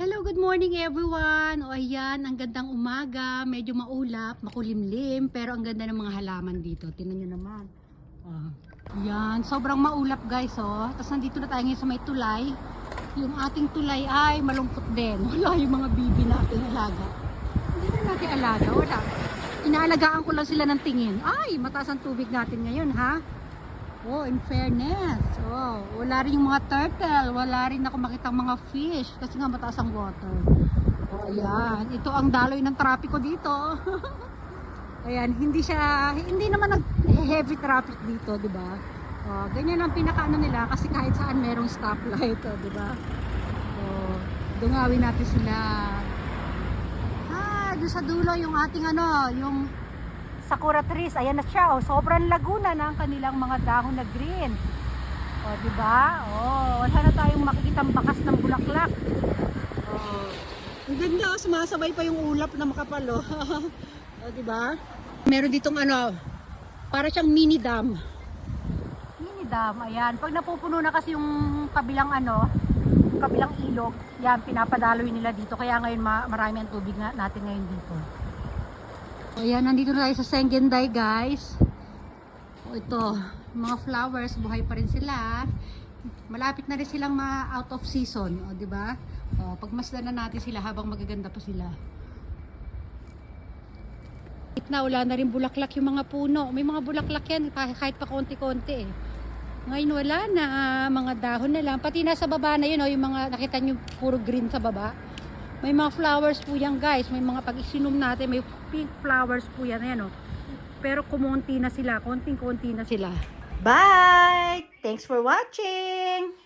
Hello, good morning everyone. O ayan, ang gandang umaga. Medyo maulap, makulimlim, pero ang ganda ng mga halaman dito. Tingnan nyo naman. Ayan, sobrang maulap guys. Tapos nandito na tayo ngayon sa may tulay. Yung ating tulay ay malungkot din. Wala yung mga bibi natin alaga. Hindi na natin alaga, wala. Inaalagaan ko lang sila ng tingin. Ay, mataas ang tubig natin ngayon ha. Oh, in fairness. Oh, wala rin yung mga turtle, wala rin ako makitang mga fish kasi nga mataas ang water. Oh, ayan. Ito ang daloy ng trapiko dito. Ayan, hindi naman nag-heavy traffic dito, 'di ba? Oh, ganyan ang pinakaano nila kasi kahit saan merong stoplight, 'di ba? Oh, dungawin natin sila. Doon sa dulo yung ating yung sakura trees, ayan na siya. Sobrang laguna na ang kanilang mga dahon na green. Di ba? Wala na tayong makikitang bakas ng bulaklak. Ang ganda, sumasabay pa yung ulap na makapal. Di ba? Meron ditong para siyang mini dam. Mini dam, ayan. Pag napupuno na kasi yung kabilang kabilang ilog, yan pinapadaloy nila dito. Kaya ngayon marami ang tubig natin ngayon dito. Ayan, nandito na tayo sa Sengenday guys. Ito, mga flowers, buhay pa rin sila. Malapit na rin silang out of season, di ba? Pagmasdan na natin sila habang magaganda pa sila. Wala na rin bulaklak yung mga puno. May mga bulaklak yan kahit pa konti-konti. Ngayon wala na, mga dahon na lang. Pati nasa baba na yun, yung mga nakita nyo puro green sa baba. May mga flowers po yan guys. May mga pag isinom natin, may pink flowers po yan. Ayan, pero kumunti na sila. Konting-konti na sila. Bye! Thanks for watching!